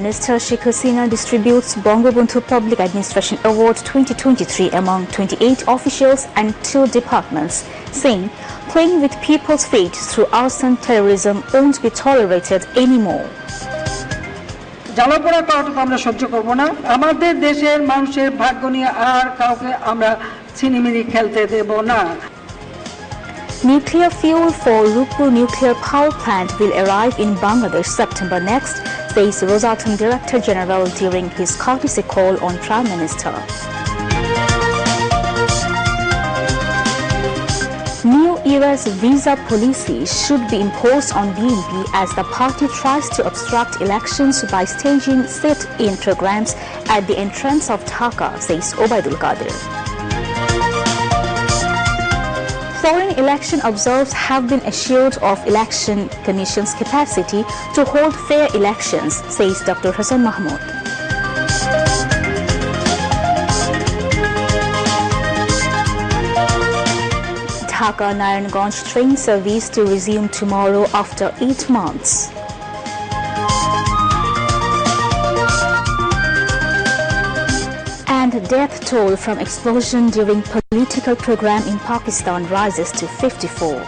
Minister Sheikh Hasina distributes Bangabandhu Public Administration Award 2023 among 28 officials and 2 departments, saying playing with people's fate through arson terrorism won't be tolerated anymore. জ্বালাপোড়া করাটা আমরা সহ্য করব না। আমাদের দেশের মানুষের ভাগ্য নিয়ে আর কাউকে আমরা ছিনিমিনি খেলতে দেব না। Nuclear fuel for Rupur nuclear power plant will arrive in Bangladesh September next, says Rosatom Director General during his courtesy call on Prime Minister. New era's visa policy should be imposed on BNP as the party tries to obstruct elections by staging sit-in programs at the entrance of Dhaka, says Obaidul Qadir. Foreign election observers have been assured of Election Commission's capacity to hold fair elections, says Dr. Hassan Mahmood. Dhaka-Naranganj train service to resume tomorrow after 8 months. And death toll from explosion during political program in Pakistan rises to 54.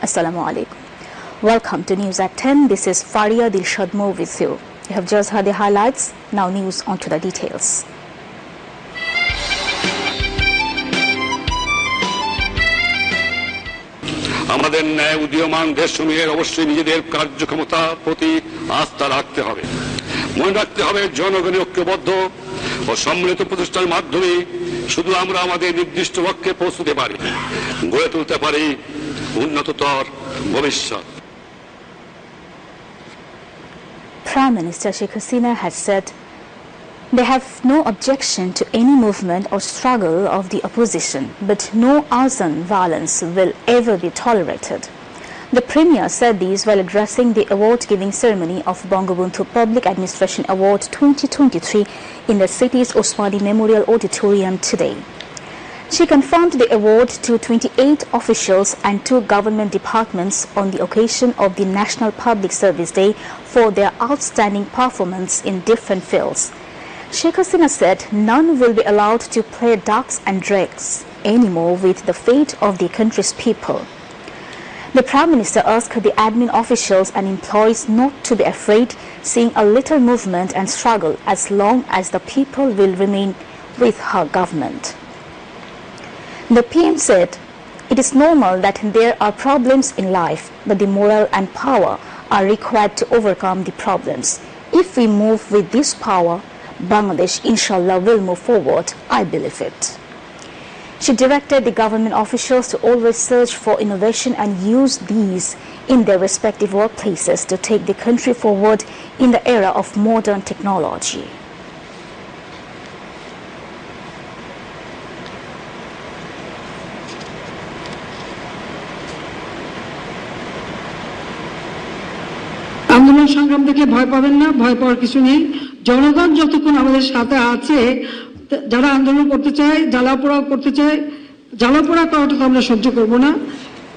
Assalamu alaikum. Welcome to News at 10. This is Faria Dilshad Mo with you. You have just heard the highlights. Now news on to the details. আমাদের ন্যায় উদীয়মান দেশসমূহের অবশ্যই নিজেদের কার্যক্ষমতা প্রতি আস্থা রাখতে হবে। মনে রাখতে হবে জনগণের ঐক্যবদ্ধ ও সম্মিলিত প্রচেষ্টার মাধ্যমে শুধু আমরা আমাদের নির্দিষ্ট লক্ষ্যে পৌঁছতে পারি, গড়ে তুলতে পারি উন্নততর ভবিষ্যৎ। Prime Minister Sheikh Hasina has said they have no objection to any movement or struggle of the opposition, but no arson violence will ever be tolerated. The Premier said these while addressing the award-giving ceremony of Bangabandhu Public Administration Award 2023 in the city's Osmani Memorial Auditorium today. She confirmed the award to 28 officials and 2 government departments on the occasion of the National Public Service Day for their outstanding performance in different fields. Sheikh Hasina said none will be allowed to play ducks and drakes anymore with the fate of the country's people. The Prime Minister asked the admin officials and employees not to be afraid, seeing a little movement and struggle as long as the people will remain with her government. The PM said, "It is normal that there are problems in life, but the morale and power are required to overcome the problems. If we move with this power, Bangladesh, inshallah, will move forward. I believe it." She directed the government officials to always search for innovation and use these in their respective workplaces to take the country forward in the era of modern technology. আন্দোলন সংগ্রাম দেখে ভয় পাবেন না, ভয় পাওয়ার কিছু নেই। জনগণ যতক্ষণ আমাদের সাথে আছে, যারা আন্দোলন করতে চায়, জ্বালাপোড়া করতে চায়, জ্বালাপোড়া করাটা তো আমরা সহ্য করব না,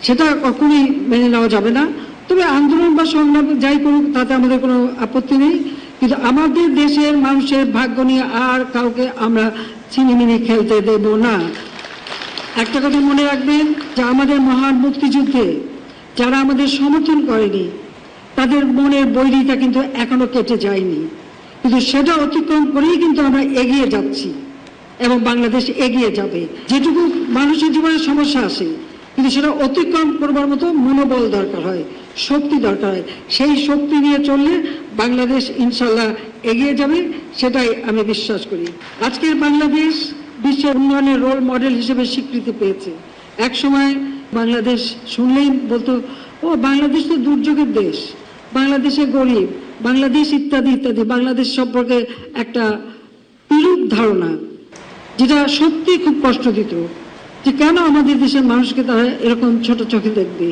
সেটা কখনোই মেনে নেওয়া যাবে না। তবে আন্দোলন বা সংগ্রাম যাই করুক তাতে আমাদের কোনো আপত্তি নেই, কিন্তু আমাদের দেশের মানুষের ভাগ্য নিয়ে আর কাউকে আমরা ছিনিমিনি খেলতে দেব না। একটা কথা মনে রাখবেন যে আমাদের মহান মুক্তিযুদ্ধে যারা আমাদের সমর্থন করেনি তাদের মনের বৈরিতা কিন্তু এখনো কেটে যায়নি, কিন্তু সেটা অতিক্রম করেই কিন্তু আমরা এগিয়ে যাচ্ছি এবং বাংলাদেশ এগিয়ে যাবে। যেটুকু মানুষের জীবনে সমস্যা আসে কিন্তু সেটা অতিক্রম করবার মতো মনোবল দরকার হয়, শক্তি দরকার হয়। সেই শক্তি নিয়ে চললে বাংলাদেশ ইনশাল্লাহ এগিয়ে যাবে, সেটাই আমি বিশ্বাস করি। আজকের বাংলাদেশ বিশ্বের উন্নয়নের রোল মডেল হিসেবে স্বীকৃতি পেয়েছে। এক সময় বাংলাদেশ শুনলেই বলতো, ও বাংলাদেশ তো দুর্যোগের দেশ, বাংলাদেশে গরিব, বাংলাদেশ ইত্যাদি ইত্যাদি। বাংলাদেশ সম্পর্কে একটা বিরূপ ধারণা, যেটা সত্যি খুব কষ্ট দিত, যে কেন আমাদের দেশের মানুষকে তারা এরকম ছোট চোখে দেখবে,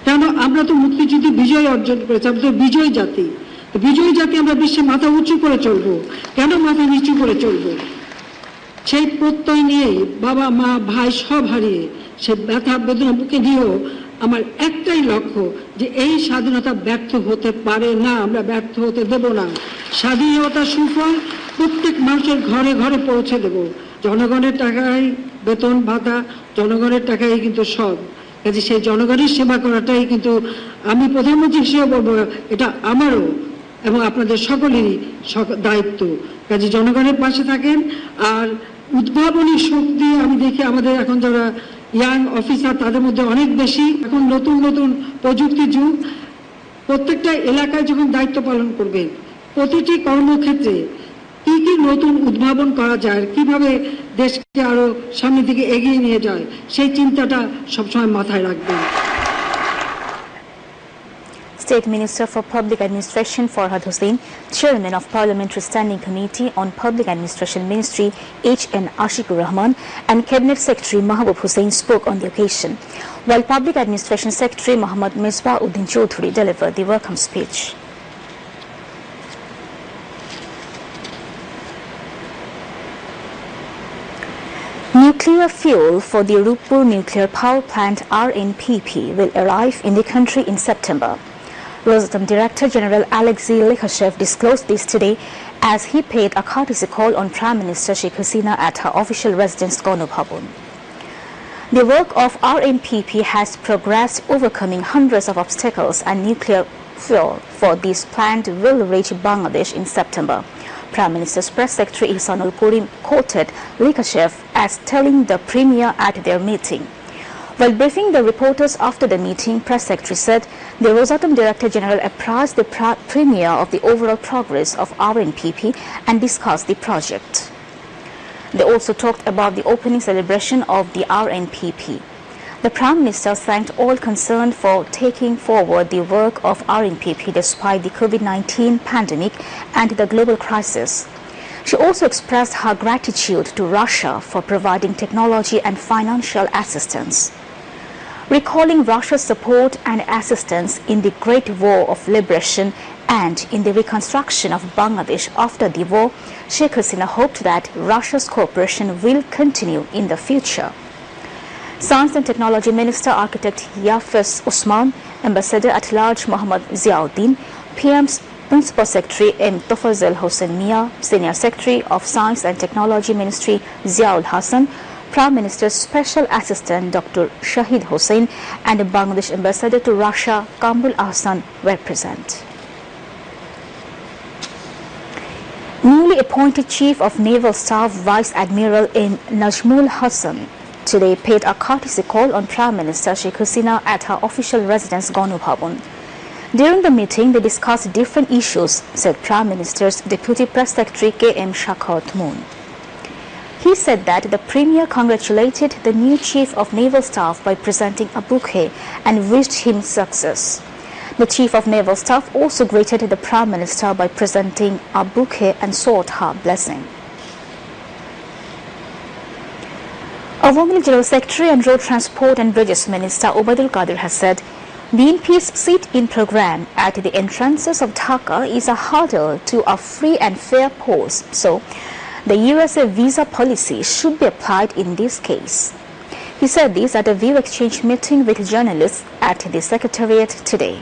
কেন আমরা তো মুক্তিযুদ্ধে বিজয় অর্জন করেছি, আমরা তো বিজয় জাতি, বিজয় জাতি আমরা বিশ্বে মাথা উঁচু করে চলবো, কেন মাথা নিচু করে চলবো? সেই প্রত্যয় নিয়েই বাবা মা ভাই সব হারিয়ে সে ব্যথা বেদনা বুকে নিয়েও আমার একটাই লক্ষ্য যে এই স্বাধীনতা ব্যর্থ হতে পারে না, আমরা ব্যর্থ হতে দেব না। স্বাধীনতা সুফল প্রত্যেক মানুষের ঘরে ঘরে পৌঁছে দেব। জনগণের টাকায় বেতন ভাতা, জনগণের টাকায় কিন্তু সব, কাজে সেই জনগণের সেবা করাটাই কিন্তু আমি প্রধানমন্ত্রী হিসেবে বলবো এটা আমারও এবং আপনাদের সকলেরই দায়িত্ব। কাজে জনগণের পাশে থাকেন। আর উদ্ভাবনী শক্তি আমি দেখি আমাদের এখন যারা ইয়াং অফিসার তাদের মধ্যে অনেক বেশি। এখন নতুন নতুন প্রযুক্তি যুগ, প্রত্যেকটা এলাকায় যখন দায়িত্ব পালন করবেন, প্রতিটি কর্মক্ষেত্রে কি কি নতুন উদ্ভাবন করা যায়, কিভাবে দেশকে আরো সামনের দিকে এগিয়ে নিয়ে যায়, সেই চিন্তাটা সবসময় মাথায় রাখবেন। State Minister for Public Administration Farhad Hussain, Chairman of Parliamentary Standing Committee on Public Administration Ministry H.N. Ashikur Rahman and Cabinet Secretary Mahbub Hussain spoke on the occasion, while Public Administration Secretary Muhammad Misbah-uddin Chaudhary delivered the welcome speech. Nuclear fuel for the Rupur Nuclear Power Plant RNPP will arrive in the country in September. Rosatom Director General al-aqsa disclosed this today as he paid a courtesy call on Prime Minister Sheikh Hasina at her official residence Gonu Bhavan. The work of RNPP has progressed, overcoming hundreds of obstacles, and nuclear fuel for this plant will reach Bangladesh in September. Prime Minister's Press Secretary Ihsanul Karim quoted Likashev as telling the Premier at their meeting. While briefing the reporters after the meeting, Press Secretary said the Rosatom Director General apprised the Premier of the overall progress of RNPP and discussed the project. They also talked about the opening celebration of the RNPP. The Prime Minister thanked all concerned for taking forward the work of RNPP despite the COVID-19 pandemic and the global crisis. She also expressed her gratitude to Russia for providing technology and financial assistance. Recalling Russia's support and assistance in the Great War of Liberation and in the reconstruction of Bangladesh after the war, Sheikh Hasina hoped that Russia's cooperation will continue in the future. Science and Technology Minister Architect Yafes Usman, Ambassador at Large Muhammad Ziauddin, PM's Principal Secretary M. Tofazel Hossein Mia, Senior Secretary of Science and Technology Ministry Ziaul Hassan, Prime Minister's Special Assistant Dr. Shahid Hossain and the Bangladesh Ambassador to Russia Kamrul Ahsan were present. Newly appointed Chief of Naval Staff Vice Admiral M. Najmul Hassan today paid a courtesy call on Prime Minister Sheikh Hasina at her official residence Gonu Bhavan. During the meeting, they discussed different issues, said Prime Minister's Deputy Press Secretary K.M. Shakhat Moon. He said that the Premier congratulated the new Chief of Naval Staff by presenting a bouquet and wished him success. The Chief of Naval Staff also greeted the Prime Minister by presenting a bouquet and sought her blessing. Awami General Secretary and Road Transport and Bridges Minister Obaidul Qadir has said BNP's sit-in program at the entrances of Dhaka is a hurdle to a free and fair polls, so the USA visa policy should be applied in this case. He said this at a view exchange meeting with journalists at the Secretariat today.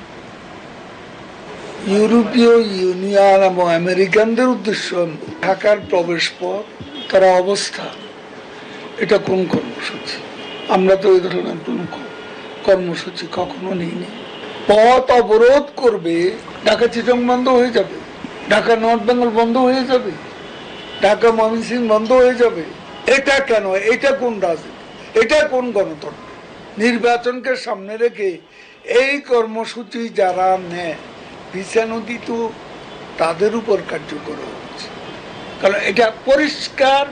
ইউরোপীয় union এবং আমেরিকানদের উদ্দেশ্য ঢাকার প্রবেশ পথ তার অবস্থা এটা কোন কর্মসূচি, আমরা তো এই ধরনের কোনো কর্মসূচি কখনো নিইনি। পথ অবরোধ করবে, ঢাকা চিটং বন্ধ হয়ে যাবে, ঢাকা নর্থ বেঙ্গল বন্ধ হয়ে যাবে, ঢাকা ময়মনসিংহ বন্ধ হয়ে যাবে। এটা কেন? এটা কোন রাজনীতি? এটা কোন গণতন্ত্র? নির্বাচনকে সামনে রেখে এই কর্মসূচি যারা নেয় ভিসা নদী তো তাদের উপর কার্যকর হচ্ছে, কারণ এটা পরিষ্কার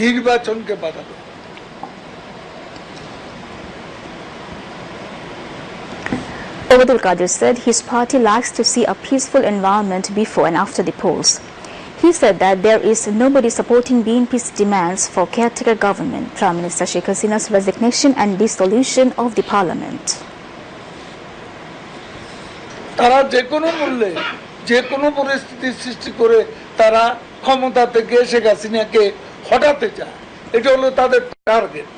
নির্বাচনকে বাধা দেয়। Obaidul Qadir said his party likes to see a peaceful environment before and after the polls. He said that there is nobody supporting BNP's demands for caretaker government, Prime Minister Sheikh Hasina's resignation and dissolution of the parliament. তারা যে কোনো মূল্যে যে কোনো পরিস্থিতি সৃষ্টি করে তারা ক্ষমতা থেকে শেখ হাসিনাকে হটাতে চায়, এটা হলো তাদের টার্গেট।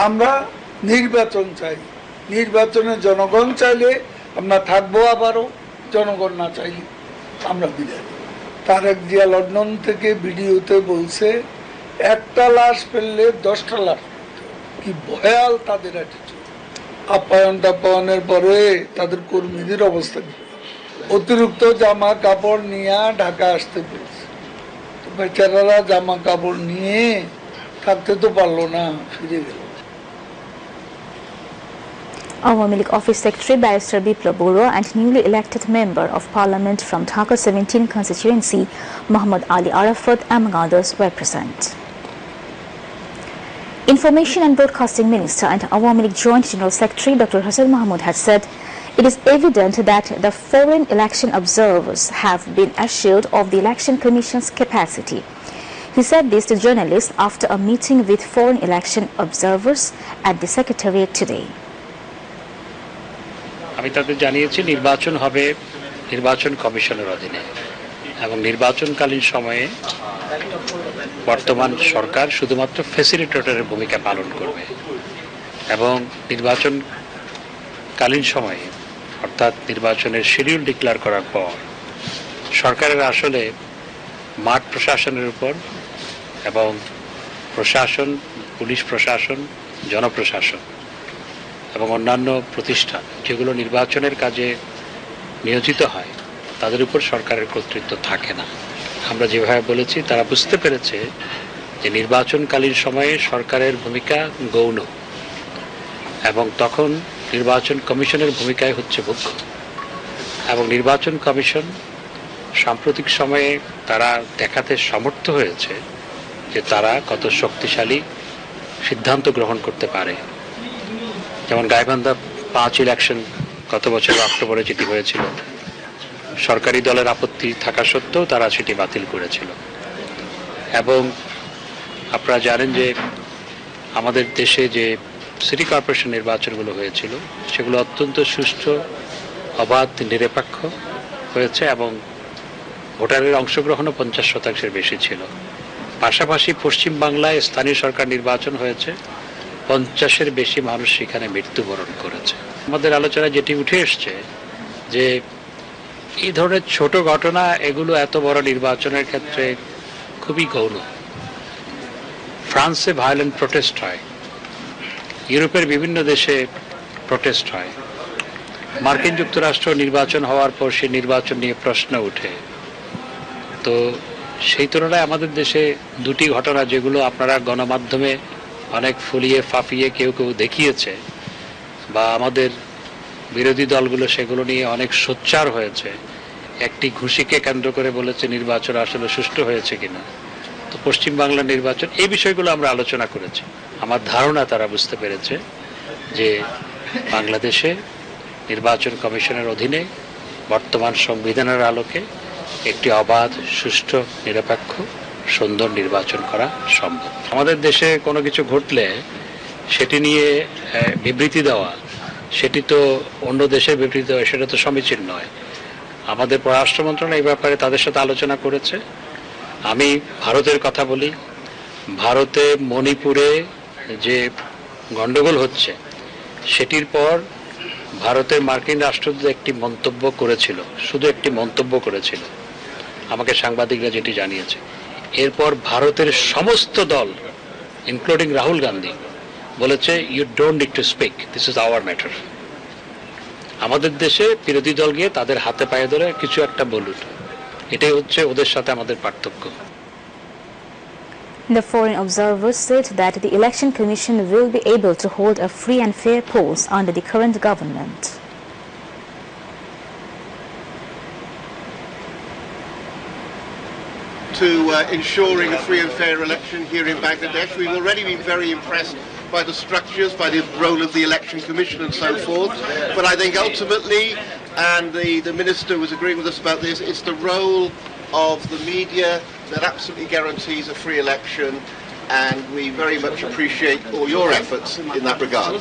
আমরা নির্বাচন চাই, নির্বাচনে জনগণ চাইলে আমরা থাকবো, আবারও জনগণ না চাইলে আমরা বিদায়। তারেক জিয়া লন্ডন থেকে ভিডিওতে বলছে একটা লাশ ফেললে 10টা লাশ। কি ভয়াল তাদের অ্যাটিটিউড। আপ্যায়ন টাপ্যায়নের পরে তাদের কর্মীদের অবস্থা কি, অতিরিক্ত জামা কাপড় নিয়ে ঢাকা আসতে পেরেছে। বেচারারা জামা কাপড় নিয়ে থাকতে তো পারলো না, ফিরে গেল। Awami League Office Secretary Barrister Biplab Bora and newly elected Member of Parliament from Dhaka 17 constituency Muhammad Ali Arafat, among others, were present. Information and Broadcasting Minister and Awami League Joint General Secretary Dr. Hassan Mahmood had said it is evident that the foreign election observers have been assured of the Election Commission's capacity. He said this to journalists after a meeting with foreign election observers at the Secretariat today. আমি তাদের জানিয়েছি নির্বাচন হবে নির্বাচন কমিশনের অধীনে এবং নির্বাচনকালীন সময়ে বর্তমান সরকার শুধুমাত্র ফ্যাসিলিটেটরের ভূমিকা পালন করবে এবং নির্বাচনকালীন সময়ে অর্থাৎ নির্বাচনের শিডিউল ডিক্লেয়ার করার পর সরকারের আসলে মাঠ প্রশাসনের উপর এবং প্রশাসন, পুলিশ প্রশাসন, জনপ্রশাসন এবং অন্যান্য প্রতিষ্ঠান যেগুলো নির্বাচনের কাজে নিয়োজিত হয় তাদের উপর সরকারের কর্তৃত্ব থাকে না। আমরা যেভাবে বলেছি তারা বুঝতে পেরেছে যে নির্বাচনকালীন সময়ে সরকারের ভূমিকা গৌণ এবং তখন নির্বাচন কমিশনের ভূমিকায় হচ্ছে মুখ্য এবং নির্বাচন কমিশন সাম্প্রতিক সময়ে তারা দেখাতে সমর্থ হয়েছে যে তারা কত শক্তিশালী সিদ্ধান্ত গ্রহণ করতে পারে। যেমন গাইবান্ধা 5 ইলেকশন গত বছর অক্টোবরে যেটি হয়েছিল, সরকারি দলের আপত্তি থাকা সত্ত্বেও তারা সেটি বাতিল করেছিল। এবং আপনারা জানেন যে আমাদের দেশে যে সিটি কর্পোরেশন নির্বাচনগুলো হয়েছিল সেগুলো অত্যন্ত সুষ্ঠু, অবাধ, নিরপেক্ষ হয়েছে এবং ভোটারের অংশগ্রহণও 50% বেশি ছিল। পাশাপাশি পশ্চিম বাংলায় স্থানীয় সরকার নির্বাচন হয়েছে, 50-এর বেশি মানুষ সেখানে মৃত্যুবরণ করেছে। আমাদের আলোচনায় যেটি উঠে এসছে যে এই ধরনের ছোট ঘটনা এগুলো এত বড় নির্বাচনের ক্ষেত্রে খুবই গৌণ। ফ্রান্সে ভায়োলেন্ট প্রোটেস্ট হয়, ইউরোপের বিভিন্ন দেশে প্রোটেস্ট হয়, মার্কিন যুক্তরাষ্ট্র নির্বাচন হওয়ার পর সেই নির্বাচন নিয়ে প্রশ্ন উঠে। তো সেই তুলনায় আমাদের দেশে দুটি ঘটনা যেগুলো আপনারা গণমাধ্যমে অনেক ফুলিয়ে ফাঁপিয়ে কেউ কেউ দেখিয়েছে বা আমাদের বিরোধী দলগুলো সেগুলো নিয়ে অনেক সোচ্চার হয়েছে, একটি ঘুষিকে কেন্দ্র করে বলেছে নির্বাচন আসলে সুষ্ঠু হয়েছে কিনা। তো পশ্চিম বাংলার নির্বাচন এই বিষয়গুলো আমরা আলোচনা করেছি। আমার ধারণা তারা বুঝতে পেরেছে যে বাংলাদেশে নির্বাচন কমিশনের অধীনে বর্তমান সংবিধানের আলোকে একটি অবাধ, সুষ্ঠু, নিরপেক্ষ, সুন্দর নির্বাচন করা সম্ভব। আমাদের দেশে কোনো কিছু ঘটলে সেটি নিয়ে বিবৃতি দেওয়া, সেটি তো অন্য দেশের বিবৃতি দেওয়া, সেটা তো সমীচীন নয়। আমাদের পররাষ্ট্র মন্ত্রণালয় এই ব্যাপারে তাদের সাথে আলোচনা করেছে। আমি ভারতের কথা বলি, ভারতে মণিপুরে যে গন্ডগোল হচ্ছে সেটির পর ভারতের মার্কিন রাষ্ট্রদূত একটি মন্তব্য করেছিল, শুধু একটি মন্তব্য করেছিল, আমাকে সাংবাদিকরা যেটি জানিয়েছে। এরপর ভারতের সমস্ত দল ইনক্লুডিং রাহুল গান্ধী বলেছে you don't need to speak, this is our matter. আমাদের দেশে বিরোধী দল গিয়ে তাদের হাতে পায়ে ধরে কিছু একটা বলুন, এটাই হচ্ছে ওদের সাথে আমাদের পার্থক্য। The foreign observers said that the Election Commission will be able to hold a free and fair polls under the current government. To ensuring a free and fair election here in Bangladesh. We've already been very impressed by the structures, by the role of the Election Commission and so forth. But I think ultimately, and the Minister was agreeing with us about this, it's the role of the media that absolutely guarantees a free election, and we very much appreciate all your efforts in that regard.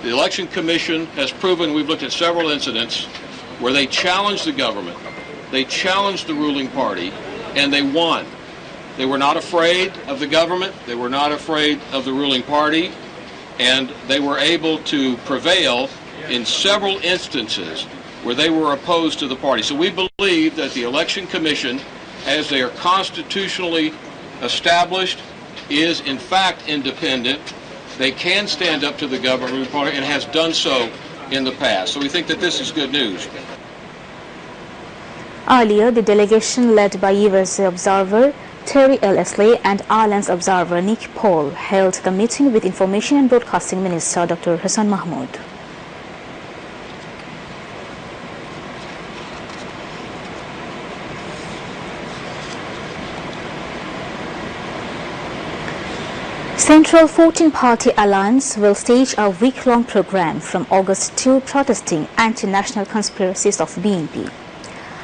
The Election Commission has proven, we've looked at several incidents where they challenged the government, they challenged the ruling party, and they won. They were not afraid of the government, they were not afraid of the ruling party, and they were able to prevail in several instances where they were opposed to the party. So we believe that the Election Commission, as they are constitutionally established, is in fact independent. They can stand up to the governing party and has done so in the past. So we think that this is good news. Earlier, the delegation led by USA observer Terry L. Esley and Ireland's observer Nick Paul held the meeting with Information and Broadcasting Minister Dr. Hassan Mahmood. Central 14-Party Alliance will stage a week-long program from August 2 protesting anti-national conspiracies of BNP.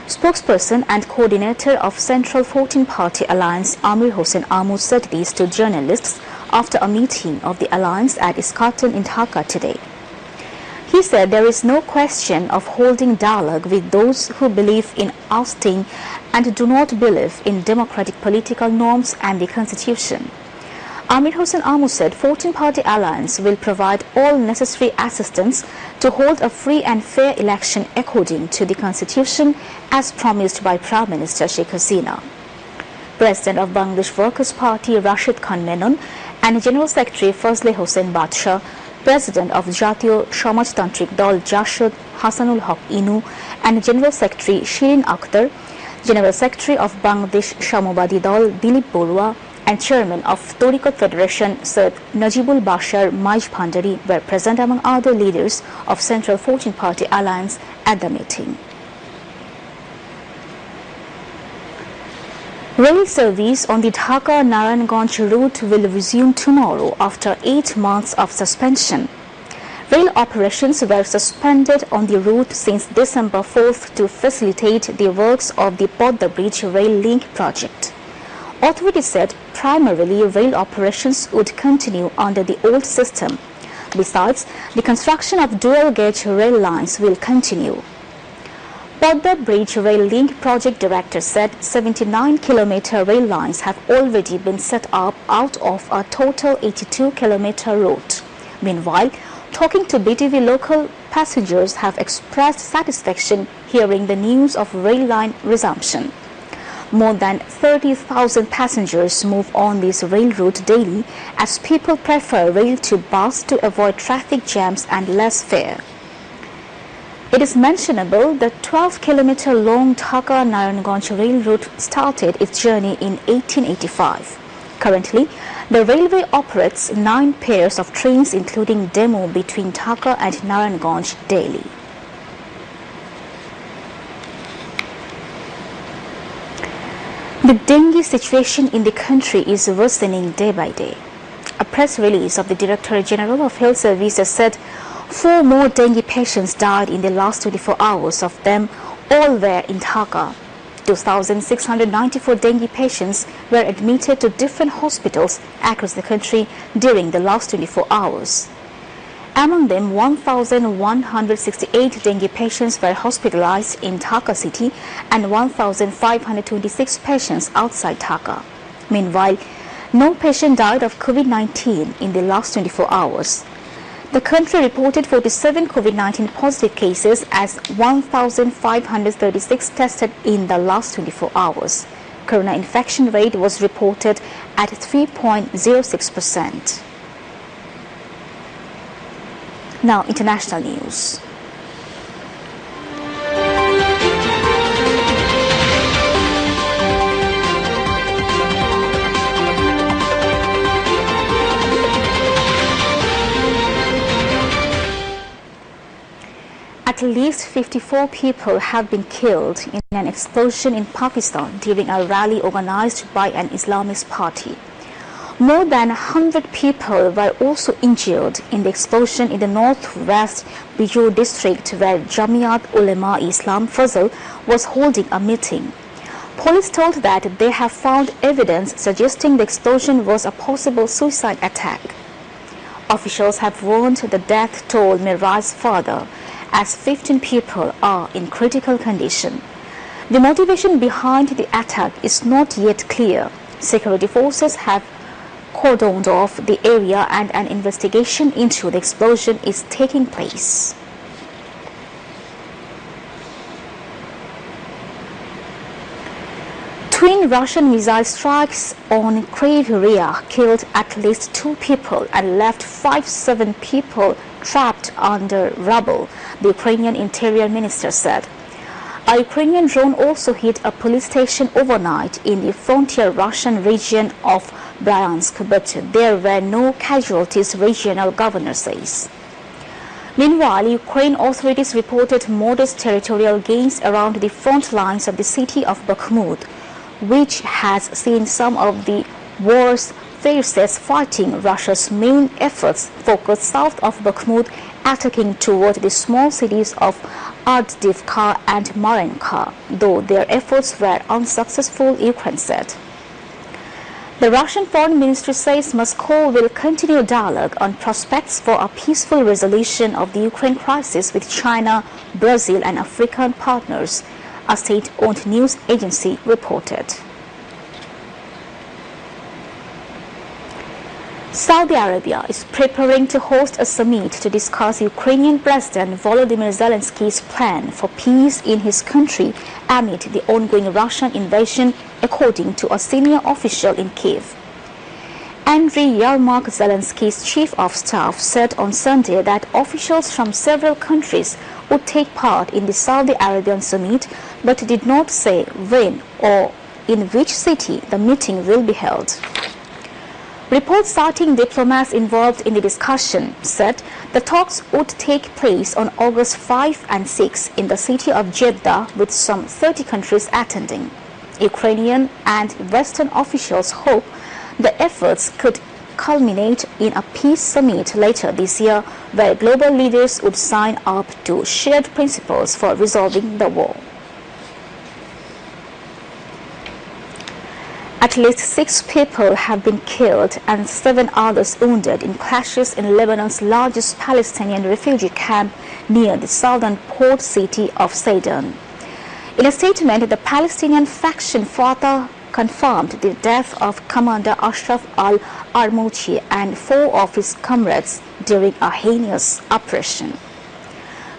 Spokesperson and coordinator of Central 14-Party Alliance Amir Hossain Ahmud said this to journalists after a meeting of the alliance at Iskatan in Dhaka today. He said there is no question of holding dialogue with those who believe in ousting and do not believe in democratic political norms and the Constitution. Amir Hossain Ahmud said 14-Party Alliance will provide all necessary assistance to hold a free and fair election according to the Constitution as promised by Prime Minister Sheikh Hasina. President of Bangladesh Workers' Party Rashid Khan Menon and General Secretary Fazle Hossain Badshah, President of Jatiyo Samajtantrik Dol Jashud Hasanul Haq Inu and General Secretary Shirin Akhtar, General Secretary of Bangladesh Shamobadi Dol Dilip Borua, and Chairman of Torikot Federation Sir Najibul Bashar Majd Bhandari were present among other leaders of Central 14-Party Alliance at the meeting. Rail service on the Dhaka-Narayanganj route will resume tomorrow after 8 months of suspension. Rail operations were suspended on the route since December 4th to facilitate the works of the Podda Bridge rail link project. Authorities said primarily rail operations would continue under the old system. Besides, the construction of dual-gauge rail lines will continue. Podda Bridge Rail Link Project Director said 79-kilometer rail lines have already been set up out of a total 82-kilometer route. Meanwhile, talking to BTV local passengers have expressed satisfaction hearing the news of rail line resumption. More than 30,000 passengers move on this rail route daily as people prefer rail to bus to avoid traffic jams and less fare. It is mentionable that 12-kilometer long Dhaka-Narayanganj rail route started its journey in 1885. Currently, the railway operates 9 pairs of trains including demo between Dhaka and Narayanganj daily. The dengue situation in the country is worsening day by day. A press release of the Director General of Health Services said 4 more dengue patients died in the last 24 hours, of them all were in Dhaka. 2,694 dengue patients were admitted to different hospitals across the country during the last 24 hours. Among them, 1,168 dengue patients were hospitalized in Dhaka city and 1,526 patients outside Dhaka. Meanwhile, no patient died of COVID-19 in the last 24 hours. The country reported 47 COVID-19 positive cases as 1,536 tested in the last 24 hours. Corona infection rate was reported at 3.06%. Now, international news. At least 54 people have been killed in an explosion in Pakistan during a rally organized by an Islamist party. More than 100 people were also injured in the explosion in the northwest Bijor district where Jamiat Ulema-e-Islam Fazl was holding a meeting. Police told that they have found evidence suggesting the explosion was a possible suicide attack. Officials have warned the death toll may rise further as 15 people are in critical condition. The motivation behind the attack is not yet clear. Security forces have cordoned off the area and an investigation into the explosion is taking place. Twin Russian missile strikes on Kyiv area killed at least 2 people and left 7 people trapped under rubble, the Ukrainian Interior Minister said. A Ukrainian drone also hit a police station overnight in the frontier Russian region of Bryansk, but there were no casualties, regional governor says. Meanwhile, Ukraine authorities reported modest territorial gains around the front lines of the city of Bakhmut, which has seen some of the war's fiercest fighting. Russia's main efforts focused south of Bakhmut, attacking toward the small cities of Avdiivka and Marinka, though their efforts were unsuccessful, Ukraine said. The Russian Foreign Ministry says Moscow will continue dialogue on prospects for a peaceful resolution of the Ukraine crisis with China, Brazil and African partners, a state-owned news agency reported. Saudi Arabia is preparing to host a summit to discuss Ukrainian President Volodymyr Zelensky's plan for peace in his country amid the ongoing Russian invasion, according to a senior official in Kyiv. Andriy Yermak, Zelensky's chief of staff, said on Sunday that officials from several countries would take part in the Saudi Arabian summit, but did not say when or in which city the meeting will be held. Reports citing diplomats involved in the discussion said the talks would take place on August 5 and 6 in the city of Jeddah, with some 30 countries attending. Ukrainian and Western officials hope the efforts could culminate in a peace summit later this year, where global leaders would sign up to shared principles for resolving the war. At least 6 people have been killed and 7 others wounded in clashes in Lebanon's largest Palestinian refugee camp near the southern port city of Sidon. In a statement, the Palestinian faction Fatah confirmed the death of Commander Ashraf al-Armouchi and 4 of his comrades during a heinous operation.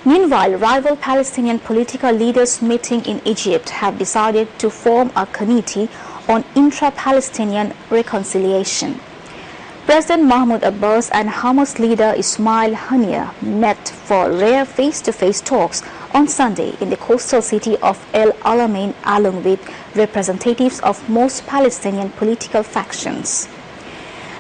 Meanwhile, rival Palestinian political leaders meeting in Egypt have decided to form a committee on intra-Palestinian reconciliation. President Mahmoud Abbas and Hamas leader Ismail Haniyeh met for rare face-to-face talks on Sunday in the coastal city of El Alamein, along with representatives of most Palestinian political factions.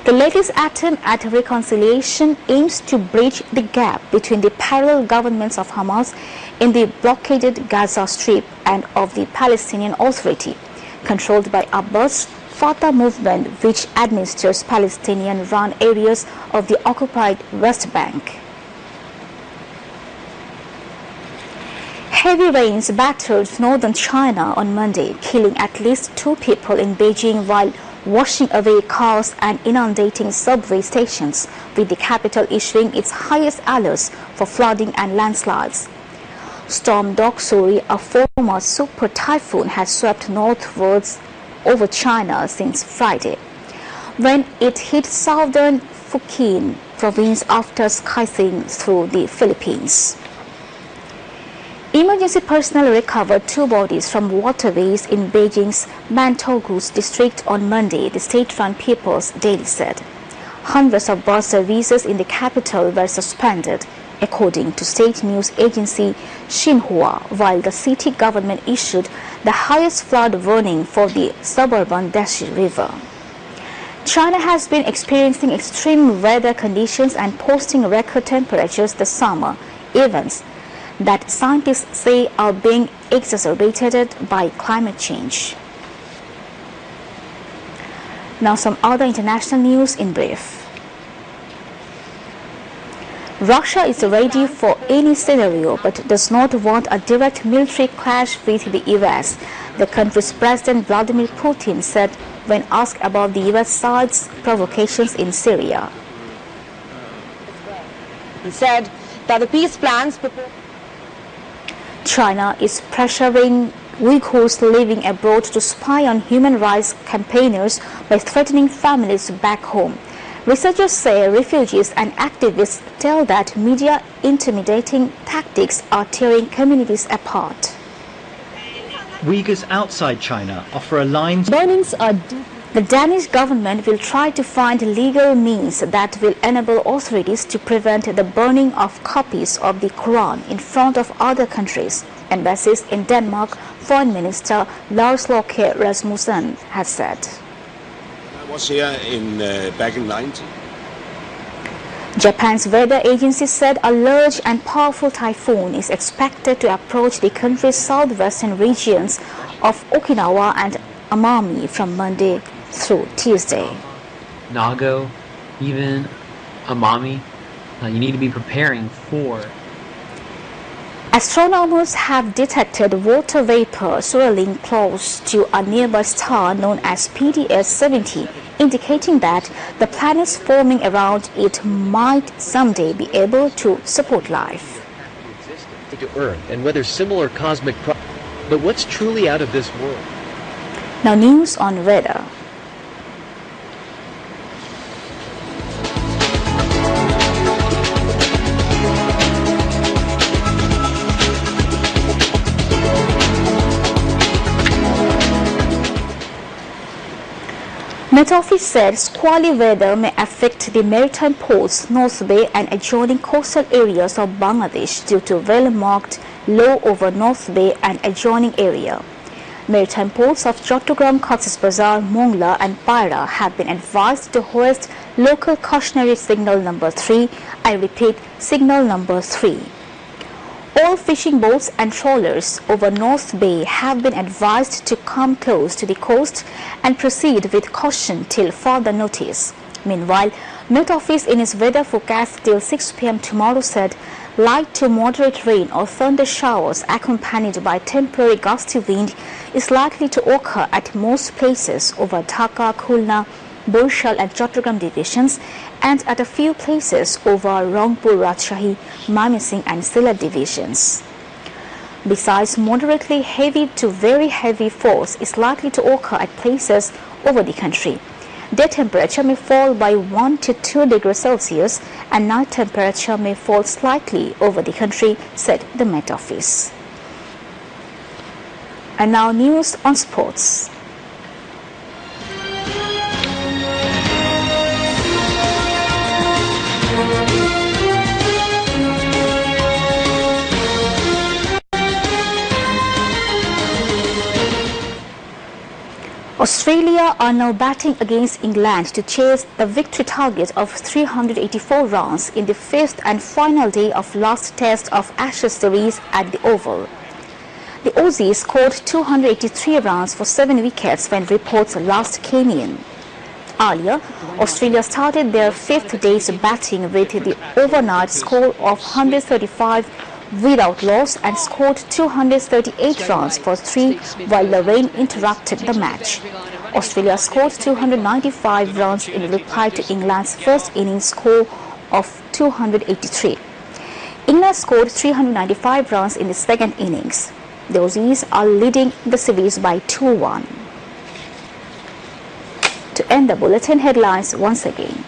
The latest attempt at reconciliation aims to bridge the gap between the parallel governments of Hamas in the blockaded Gaza Strip and of the Palestinian Authority, controlled by Abbas' Fatah movement, which administers Palestinian-run areas of the occupied West Bank. Heavy rains battered northern China on Monday, killing at least 2 people in Beijing while washing away cars and inundating subway stations, with the capital issuing its highest alerts for flooding and landslides. Storm Doksuri, a former super typhoon, has swept northwards over China since Friday, when it hit southern Fujian province after skiing through the Philippines. Emergency personnel recovered 2 bodies from waterways in Beijing's Mantogus district on Monday, the state-run People's Daily said. Hundreds of bus services in the capital were suspended, according to state news agency Xinhua, while the city government issued the highest flood warning for the suburban Dashi River. China has been experiencing extreme weather conditions and posting record temperatures this summer, events that scientists say are being exacerbated by climate change. Now some other international news in brief. Russia is ready for any scenario but does not want a direct military clash with the US, the country's President Vladimir Putin said when asked about the US side's provocations in Syria. He said that the peace plans China is pressuring Uyghurs living abroad to spy on human rights campaigners by threatening families back home. Researchers say refugees and activists tell that media intimidating tactics are tearing communities apart. Uyghurs outside China offer a line. Burnings are. The Danish government will try to find legal means that will enable authorities to prevent the burning of copies of the Quran in front of other countries. Embassies in Denmark, Foreign Minister Lars Løkke Rasmussen has said. I was here back in 90. Japan's weather agency said a large and powerful typhoon is expected to approach the country's southwestern regions of Okinawa and Amami from Monday through Tuesday. Nago, even Amami, you need to be preparing for. Astronomers have detected water vapor swirling close to a nearby star known as PDS 70, indicating that the planets forming around it might someday be able to support life. To Earth and whether similar cosmic but what's truly out of this world? Now news on weather. Met Office said squally weather may affect the maritime ports, North Bay and adjoining coastal areas of Bangladesh due to well-marked low over North Bay and adjoining area. Maritime ports of Chattogram, Cox's Bazar, Mongla and Paira have been advised to hoist local cautionary signal number 3, I repeat, signal number 3. All fishing boats and trawlers over North Bay have been advised to come close to the coast and proceed with caution till further notice. Meanwhile, Met Office in its weather forecast till 6 p.m. tomorrow said light to moderate rain or thunder showers accompanied by temporary gusty wind is likely to occur at most places over Dhaka, Khulna, Borshal and Chattogram divisions and at a few places over Rangpur, Rajshahi, Mymensingh and Sylhet divisions. Besides, moderately heavy to very heavy force is likely to occur at places over the country. Day temperature may fall by 1 to 2 degrees Celsius and night temperature may fall slightly over the country, said the Met Office. And now news on sports. Australia are now batting against England to chase the victory target of 384 runs in the fifth and final day of last test of Ashes series at the Oval. The Aussies scored 283 runs for 7 wickets when reports last came in. Earlier, Australia started their fifth day's batting with the overnight score of 135 without loss and scored 238 runs for 3 while the rain interrupted the match. Australia scored 295 runs in reply to England's first innings score of 283. England scored 395 runs in the second innings. The Aussies are leading the series by 2-1. To end the bulletin headlines once again.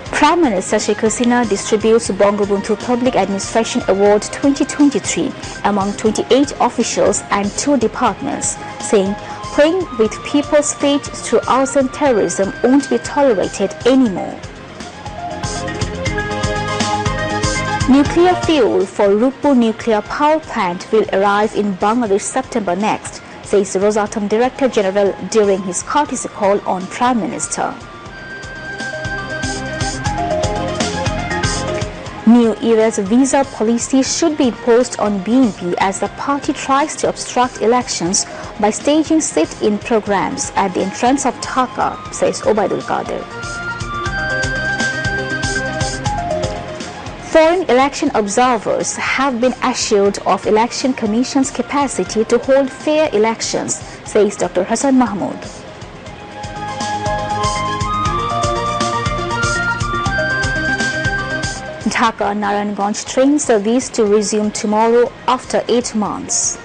Prime Minister Sheikh Hasina distributes Bangabandhu Public Administration Award 2023 among 28 officials and 2 departments, saying playing with people's fate through arson terrorism won't be tolerated anymore. Nuclear fuel for Rupu nuclear power plant will arrive in Bangladesh September next, says Rosatom Director General during his courtesy call on Prime Minister. New era's visa policy should be imposed on BNP as the party tries to obstruct elections by staging sit-in programs at the entrance of Dhaka, says Obaidul Qadir. Foreign election observers have been assured of Election Commission's capacity to hold fair elections, says Dr. Hassan Mahmood. Dhaka-Narayanganj train service to resume tomorrow after 8 months.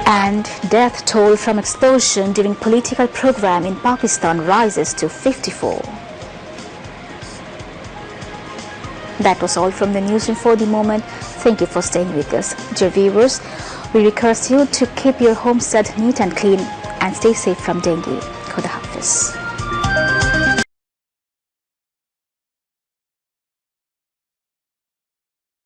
And death toll from explosion during political program in Pakistan rises to 54. That was all from the news for the moment. Thank you for staying with us. Dear viewers, we request you to keep your home set neat and clean and stay safe from dengue. Khuda Hafiz.